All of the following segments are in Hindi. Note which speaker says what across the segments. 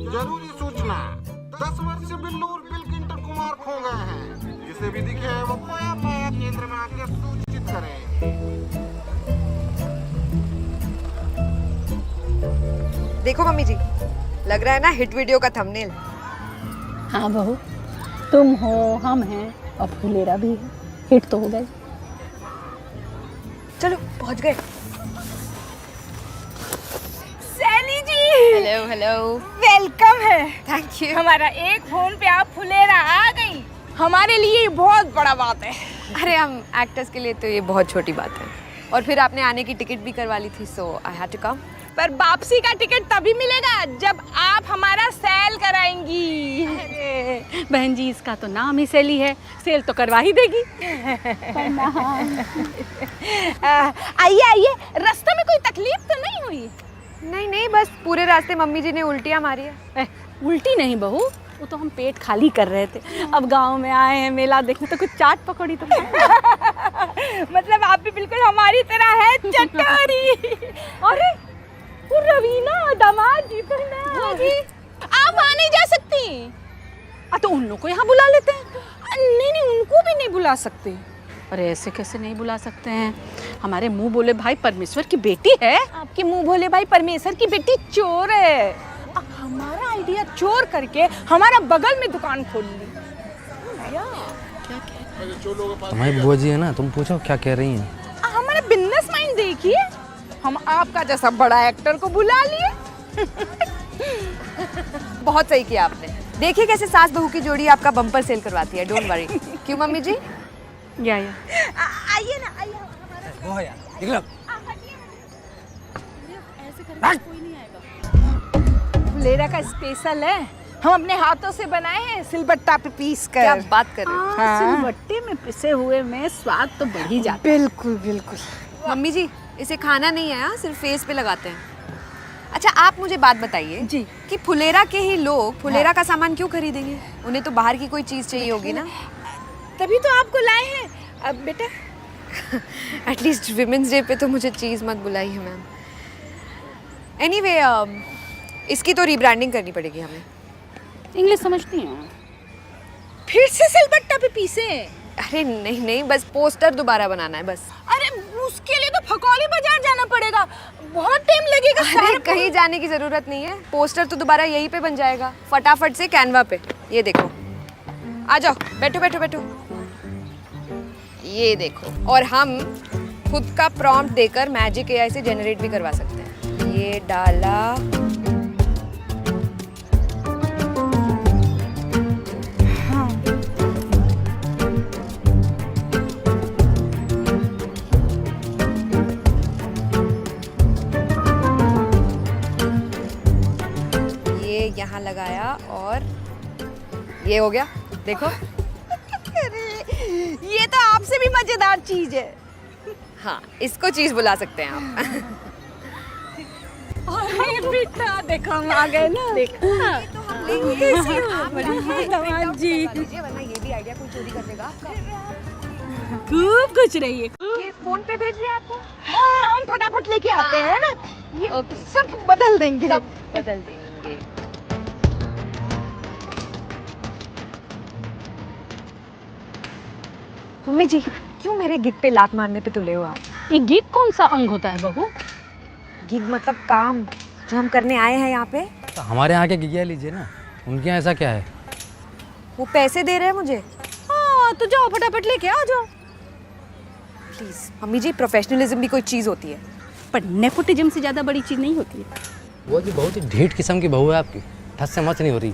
Speaker 1: जरूरी सूचना, 10 वर्षीय बिल्लूर बिलकिंटर कुमार खो गए हैं। जिसे भी दिखे वो खोया पाया केंद्र में आके सूचित करें।
Speaker 2: देखो मम्मी जी, लग रहा है ना हिट वीडियो का थंबनेल।
Speaker 3: हाँ बहू, तुम हो, हम हैं और फुलेरा भी है, हिट तो हो गए।
Speaker 2: चलो पहुंच गए।
Speaker 4: सैली जी,
Speaker 2: हेलो हेलो,
Speaker 4: वेलकम है।
Speaker 2: Thank you.
Speaker 4: हमारा एक फोन पे आप फुलेरा आ गई, हमारे लिए बहुत बड़ा बात है।
Speaker 2: अरे हम एक्टर्स के लिए तो ये बहुत छोटी बात है। और फिर आपने आने की टिकट भी करवा ली थी, सो आई हैड टू कम।
Speaker 4: पर वापसी का टिकट तभी मिलेगा जब आप हमारा सेल कराएंगी।
Speaker 3: अरे बहन जी, इसका तो नाम ही सेली है, सेल तो करवा ही देगी।
Speaker 4: आइए आइए, रास्ते में कोई तकलीफ तो नहीं हुई?
Speaker 2: नहीं नहीं, बस पूरे रास्ते मम्मी जी ने उल्टियाँ मारी है।
Speaker 3: उल्टी नहीं बहू, वो तो हम पेट खाली कर रहे थे। अब गांव में आए हैं मेला देखने, तो कुछ चाट पकौड़ी तो
Speaker 4: मतलब आप भी बिल्कुल हमारी तरह है चटोरी। अरे वो रवीना दामाद जी, जी आप वहाँ नहीं जा सकती।
Speaker 3: तो उन लोग को यहाँ बुला लेते हैं।
Speaker 4: नहीं नहीं, उनको भी नहीं बुला सकते।
Speaker 3: अरे ऐसे कैसे नहीं बुला सकते हैं? हमारे मुंह बोले भाई परमेश्वर की बेटी है।
Speaker 4: आपके मुंह भोले भाई परमेश्वर की बेटी चोर है। हमारा आइडिया चोर करके हमारा बगल में दुकान खोल ली।
Speaker 5: तुम्हारी बुआ जी है ना, तुम पूछो क्या कह रही हैं।
Speaker 4: हमारा बिजनेस माइंड देखिए, हम आपका जैसा बड़ा एक्टर को बुला लिए।
Speaker 2: बहुत सही किया आपने। देखिए कैसे सास बहू की जोड़ी आपका बम्पर सेल करवाती है। Don't worry. क्यों मम्मी जी?
Speaker 3: या
Speaker 4: आइए ना, आइए
Speaker 5: वो यार निकलो।
Speaker 4: फुलेरा का स्पेशल है, हम अपने हाथों से बनाए हैं सिलबट्टा पे पीस कर।
Speaker 2: क्या बात कर रहे हो?
Speaker 4: हाँ।
Speaker 3: सिलबट्टे में पिसे हुए में स्वाद तो बढ़ ही जाता
Speaker 4: बिल्कुल बिल्कुल।
Speaker 2: मम्मी जी, इसे खाना नहीं है, सिर्फ फेस पे लगाते हैं। अच्छा आप मुझे बात बताइए
Speaker 3: जी
Speaker 2: कि फुलेरा के ही लोग फुलेरा का सामान क्यों खरीदेंगे? उन्हें तो बाहर की कोई चीज़ चाहिए होगी ना।
Speaker 4: तभी तो आपको लाए हैं। अब बेटा
Speaker 2: एटलीस्ट विमेंस डे पे तो मुझे चीज़ मत बुलाइए मैम। एनीवे, इसकी तो रीब्रांडिंग करनी पड़ेगी हमें।
Speaker 3: इंग्लिश समझती हैं?
Speaker 4: फिर से सिलबट्टा पे पीसे?
Speaker 2: अरे नहीं नहीं, बस पोस्टर दोबारा बनाना है बस।
Speaker 4: अरे उसके लिए तो फकौली बाजार जाना पड़ेगा, बहुत टाइम लगेगा।
Speaker 2: अरे कहीं जाने की जरूरत नहीं है, पोस्टर तो दोबारा यहीं पे बन जाएगा फटाफट से कैनवा पे। ये देखो, आ जाओ, बैठो बैठो बैठो। ये देखो, और हम खुद का प्रॉम्प्ट देकर मैजिक एआई से जनरेट भी करवा सकते हैं। ये डाला, ये यहाँ लगाया और ये हो गया। देखो।
Speaker 4: अरे ये तो आपसे भी मजेदार चीज है।
Speaker 2: हाँ, इसको चीज बुला सकते हैं आप।
Speaker 3: अरे बेटा देखो हम आ गए ना। देखा
Speaker 2: तो हम लेंगे
Speaker 3: दामाद जी,
Speaker 2: वरना ये भी आइडिया कोई चोरी कर देगा आपका।
Speaker 3: खूब कुछ रही है।
Speaker 2: ये फोन पे भेज दिया आपको?
Speaker 4: हम फटाफट लेके आते हैं ना, ये सब बदल देंगे।
Speaker 2: सब बदल देंगे। मम्मी जी, क्यों मेरे गिग पे लात मारने पे तुले हो आप?
Speaker 3: ये गिग कौन सा अंग होता है बहू?
Speaker 2: गिग मतलब काम जो हम करने आए हैं यहाँ पे।
Speaker 5: तो हमारे यहाँ के गिगिया लीजिए ना, उनके यहाँ ऐसा क्या है?
Speaker 2: वो पैसे दे रहे हैं मुझे।
Speaker 3: हाँ तो जाओ फटाफट लेके आ जाओ।
Speaker 2: प्लीज मम्मी जी, प्रोफेशनलिज्म भी कोई चीज होती है।
Speaker 3: पर नेपोटिज्म से ज्यादा बड़ी चीज नहीं होती है।
Speaker 5: वो जी बहुत ही ढीठ किस्म की बहू है आपकी, ठस से मच नहीं हो रही।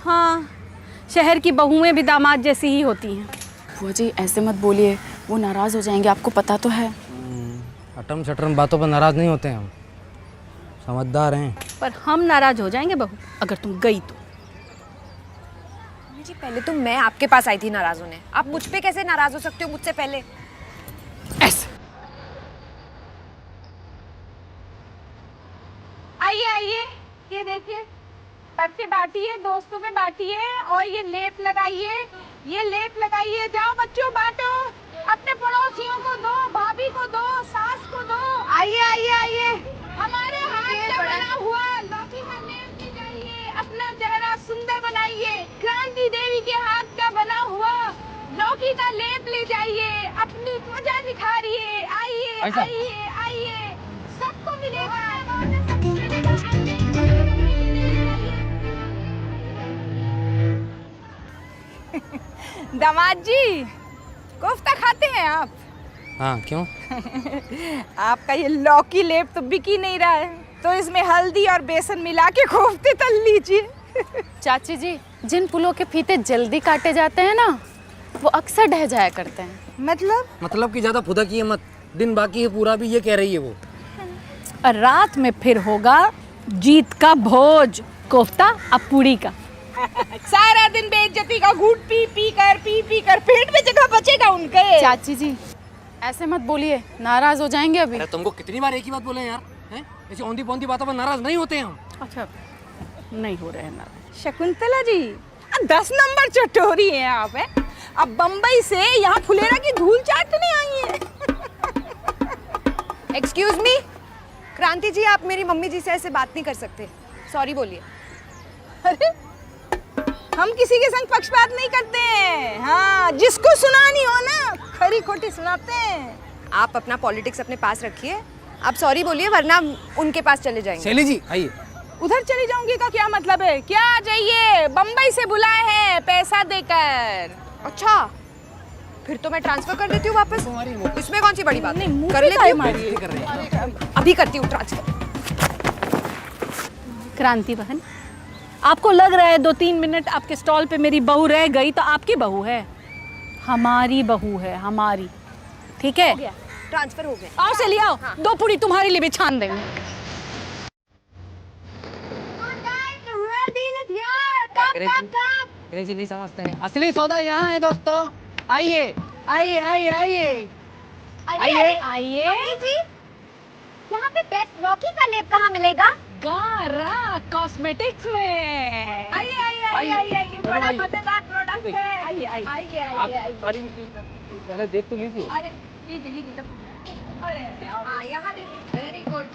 Speaker 3: हाँ, शहर की बहुएं भी दामाद जैसी ही होती हैं।
Speaker 6: बुआ जी ऐसे मत बोलिए, वो नाराज हो जाएंगे, आपको पता तो है।
Speaker 5: अटम शटम बातों पर नाराज नहीं होते हैं हम, समझदार हैं।
Speaker 3: पर हम नाराज हो जाएंगे बहू अगर तुम गई तो।
Speaker 2: मम्मी जी, पहले तो मैं आपके पास आई थी नाराज होने, आप मुझ पे कैसे नाराज हो सकते हो मुझसे पहले?
Speaker 3: ऐसे
Speaker 4: आइए आइए, ये देखिए, सबसे बांटिए, दोस्तों में बांटिए, और ये लेप लगाइए, ये लेप लगाइए। जाओ बच्चों बांटो, अपने पड़ोसियों को दो, भाभी को दो, सास को दो। आइए आइए आइए लौकी का लेप ले जाइए, अपनी त्वचा निखारिए। आइए आइए आइए, सबको मिलेगा, सबको मिलेगा। दामाद जी, कोफ्ता खाते हैं आप?
Speaker 5: हाँ क्यों?
Speaker 4: आपका ये लौकी लेप तो बिक ही नहीं रहा है, तो इसमें हल्दी और बेसन मिला के कोफ्ते तल लीजिए।
Speaker 6: चाची जी, जिन फूलों के फीते जल्दी काटे जाते हैं ना, वो अक्सर ढह जाया करते हैं।
Speaker 5: मतलब कि ज़्यादा फुदकिए मत, दिन बाकी है पूरा भी, ये कह रही है वो।
Speaker 3: और रात में फिर होगा जीत का भोज, कोफ्ता अब पूड़ी का।
Speaker 4: सारा दिन बेइज्जती का घूट पी पी कर पेट में जगह बचेगा उनके।
Speaker 6: चाची जी ऐसे मत बोलिए, नाराज हो जाएंगे अभी।
Speaker 5: अरे तुमको कितनी बार एक ही बात बोले यार, हैं? ऐसी औंधी पौंधी बातों पर नाराज नहीं होते हम।
Speaker 3: अच्छा, नहीं हो रहे हैं नाराज।
Speaker 4: शकुंतला जी, 10 नंबर चटोरी हैं आप, हैं? अब बम्बई से यहाँ फुलेरा की धूल चाटने आई हैं।
Speaker 2: एक्सक्यूज मी, क्रांति जी, आप मेरी मम्मी जी से ऐसे बात नहीं कर सकते, सॉरी बोलिए।
Speaker 4: अरे, हम किसी के संग पक्षपात नहीं करते हैं। हाँ, जिसको सुनानी हो ना, खरी खोटी सुनाते हैं।
Speaker 2: आप अपना पॉलिटिक्स अपने पास रखिए, आप सॉरी बोलिए वरना उनके पास चले जाएंगे।
Speaker 5: शैली जी आइए।
Speaker 4: उधर चली जाऊंगी का क्या मतलब है? क्या जाइए, बम्बई से बुलाए हैं पैसा देकर।
Speaker 2: अच्छा, फिर तो मैं ट्रांसफर कर देती हूँ वापस, इसमें कौन सी बड़ी बात है?
Speaker 3: मुंह
Speaker 2: कर
Speaker 3: पे
Speaker 2: लेती
Speaker 3: काहे
Speaker 2: हूँ,
Speaker 3: मारी?
Speaker 5: कर रहे हैं।
Speaker 2: अभी करती हूँ ट्रांसफर।
Speaker 3: क्रांति बहन, आपको लग रहा है 2-3 मिनट आपके स्टॉल पे मेरी बहू रह गई तो आपकी बहू है? हमारी बहू है, हमारी। ठीक है,
Speaker 2: ट्रांसफर हो गया।
Speaker 3: आओ से ले आओ, 2 पूरी तुम्हारे लिए भी छान देंगे।
Speaker 5: अंग्रेजी नहीं समझते हैं, असली सौदा यहाँ है दोस्तों। आइए आइए आइए आइए
Speaker 4: आइए आइए जी, यहाँ पे बेस्ट लौकी का लेप कहाँ मिलेगा?
Speaker 3: गारा कॉस्मेटिक्स में।
Speaker 4: आइए आइए आइए आइए, बड़ा मजेदार प्रोडक्ट है। आइए आइए आइए आइए।
Speaker 5: पहले देख तो लीजिए।
Speaker 4: अरे लीजिए लीजिए, अरे हाँ, यहाँ देखिए, वेरी गुड।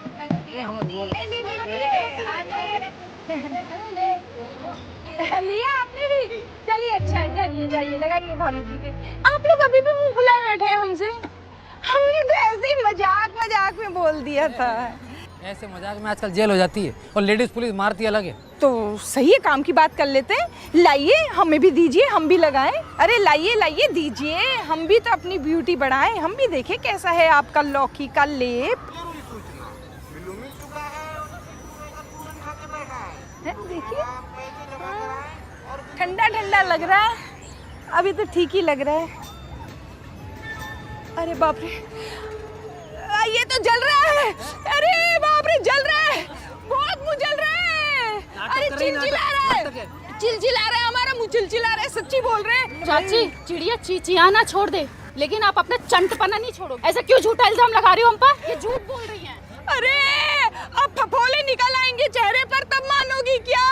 Speaker 4: लिया आपने भी? चलिए अच्छा है, चलिए जाइए, लगाइए भाभी जी के। आप लोग अभी भी मुंह फुलाए बैठे हैं हमसे? हमने तो ऐसे ही मजाक में बोल दिया था।
Speaker 5: ऐसे मजाक में आजकल जेल हो जाती है और लेडीज पुलिस मारती अलग है।
Speaker 4: तो सही है, काम की बात कर लेते हैं। लाइए, हमें भी दीजिए, हम भी लगाएं। अरे लाइए लाइए दीजिए, हम भी तो अपनी ब्यूटी बढ़ाएं, हम भी देखें कैसा है आपका लौकी का लेप।
Speaker 1: जरूरी सूचना, बिल्लू मिल चुका है और तुरंत खा के बैठा है।
Speaker 4: देखिए,
Speaker 1: पैसे लगा कर आए और
Speaker 4: ठंडा ठंडा लग रहा है, अभी तो ठीक ही लग रहा है। अरे बाप रे, ये तो जल रहा है। अरे बाप रे, जल रहा है, बहुत मुंह जल रहा है। अरे चिलचिला रहा है, चिलचिला रहा है, हमारा मुंह चिलचिला रहा है, सच्ची बोल रहे हैं।
Speaker 6: चाची, चिड़िया चिचियाना छोड़ दे, लेकिन आप अपना चंटपना नहीं छोड़ो। ऐसा क्यों झूठा इल्जाम लगा रही हो हम पर? ये झूठ बोल रही हैं।
Speaker 4: अरे अब फफोले निकल आएंगे चेहरे पर, तब मानोगी क्या?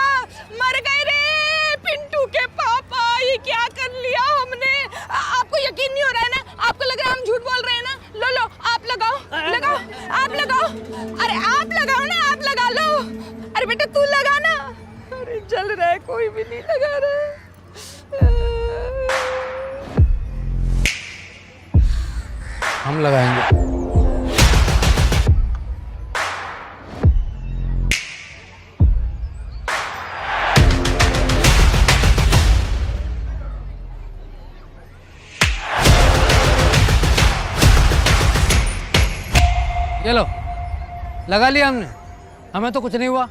Speaker 4: मर गए रे पिंटू के पापा, ये क्या कर लिया हमने? आपको यकीन नहीं हो रहा है ना? आपको लग रहा है हम झूठ बोल रहे हैं ना? लो लो, आप लगाओ लगाओ, आप लगाओ। अरे आप लगाओ ना, आप लगा लो। अरे बेटा तू लगा ना। अरे जल रहा है, कोई भी नहीं लगा रहा है।
Speaker 5: हम लगाएंगे। चलो, लगा लिया हमने, हमें तो कुछ नहीं हुआ।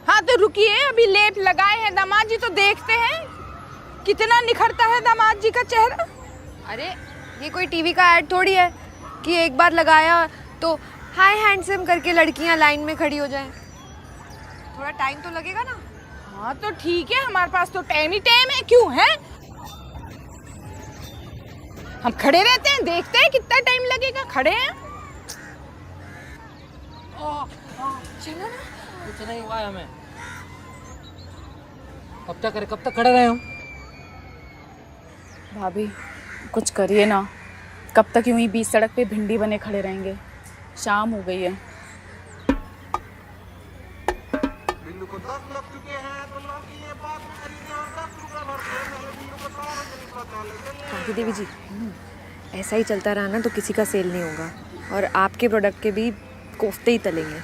Speaker 4: हाँ तो रुकिए, अभी लेप लगाए हैं दामाद जी, तो देखते हैं कितना निखरता है दामाद जी का चेहरा।
Speaker 2: अरे ये कोई टीवी का ऐड थोड़ी है कि एक बार लगाया तो हाय हैंडसम करके लड़कियां लाइन में खड़ी हो जाएं। थोड़ा टाइम तो लगेगा ना।
Speaker 4: हाँ तो ठीक है, हमारे पास तो टाइम ही टाइम है, क्यों है? हम खड़े रहते हैं, देखते हैं कितना टाइम लगेगा, खड़े हैं।
Speaker 2: चलो ना।
Speaker 5: कुछ नहीं हुआ है हमें। अब क्या करें, कब तक खड़े रहे हम?
Speaker 6: भाभी कुछ करिए ना, कब तक यूं ही बीच सड़क पे भिंडी बने खड़े रहेंगे? शाम हो गई है।
Speaker 1: बिल्लू बिल्लू को 10 लग चुके हैं तो लौकी ये बात में खरीदे और 10 रुपए भरते हैं। पहले बिल्लू को 100 रुपए निकला था।
Speaker 2: कांति देवी जी, ऐसा ही चलता रहा ना तो किसी का सेल नहीं होगा और आपके प्रोडक्ट के भी कोफ्ते ही तलेंगे।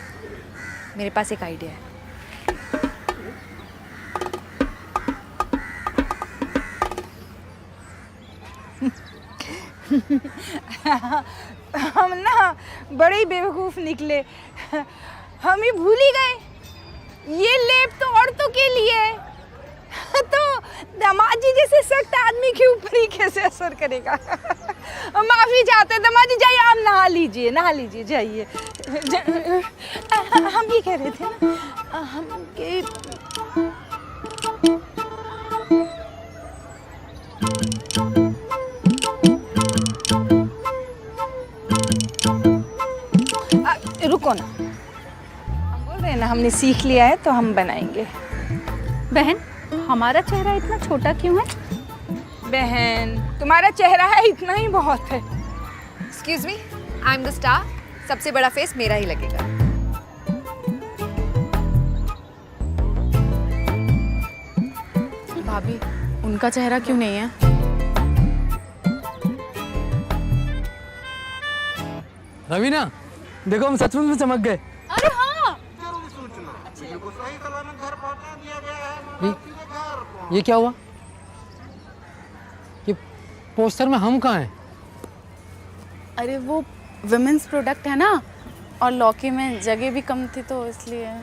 Speaker 2: मेरे पास एक आइडिया है।
Speaker 4: हम ना बड़े ही बेवकूफ़ निकले। हम ही भूल ही गए ये लेप तो औरतों के लिए है। तो दामाद जी जैसे सख्त आदमी के ऊपर ही कैसे असर करेगा। माफ़ी चाहते हैं दामाद जी, जाइए आप नहा लीजिए जाइए। हम ये कह रहे थे ना हम के रुको ना, हम बोल रहे हैं ना हमने सीख लिया है तो हम बनाएंगे।
Speaker 3: बहन, हमारा चेहरा इतना छोटा क्यों है?
Speaker 4: बहन तुम्हारा चेहरा है इतना ही बहुत है।
Speaker 2: Excuse me, I am the star. सबसे बड़ा फेस मेरा ही लगेगा।
Speaker 6: भाभी, उनका चेहरा क्यों नहीं है?
Speaker 5: रवीना, देखो हम सचमुच में चमक गए।
Speaker 6: अरे हाँ,
Speaker 1: जरूरी सूचना, बिल्लू को सही सलामत घर पहुंचा दिया गया है। महाराज सीधे घर पहुंच।
Speaker 5: ये क्या हुआ? ये पोस्टर में हम कहाँ हैं?
Speaker 6: अरे वो विमेंस प्रोडक्ट है ना, और लौकी में जगह भी कम थी तो इसलिए।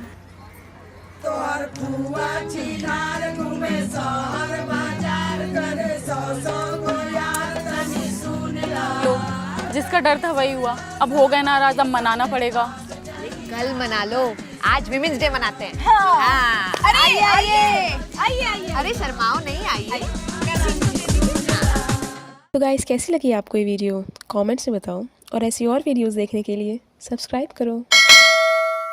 Speaker 6: लो, जिसका डर था वही हुआ। अब हो गए नाराज, अब मनाना पड़ेगा।
Speaker 2: कल मना लो, आज विमेंस डे मनाते हैं। हाँ। आइए। अरे शर्माओ नहीं, आइए।
Speaker 7: तो गाइस, कैसी लगी आपको ये वीडियो? कमेंट्स में बताओ और ऐसी और वीडियोस देखने के लिए सब्सक्राइब करो।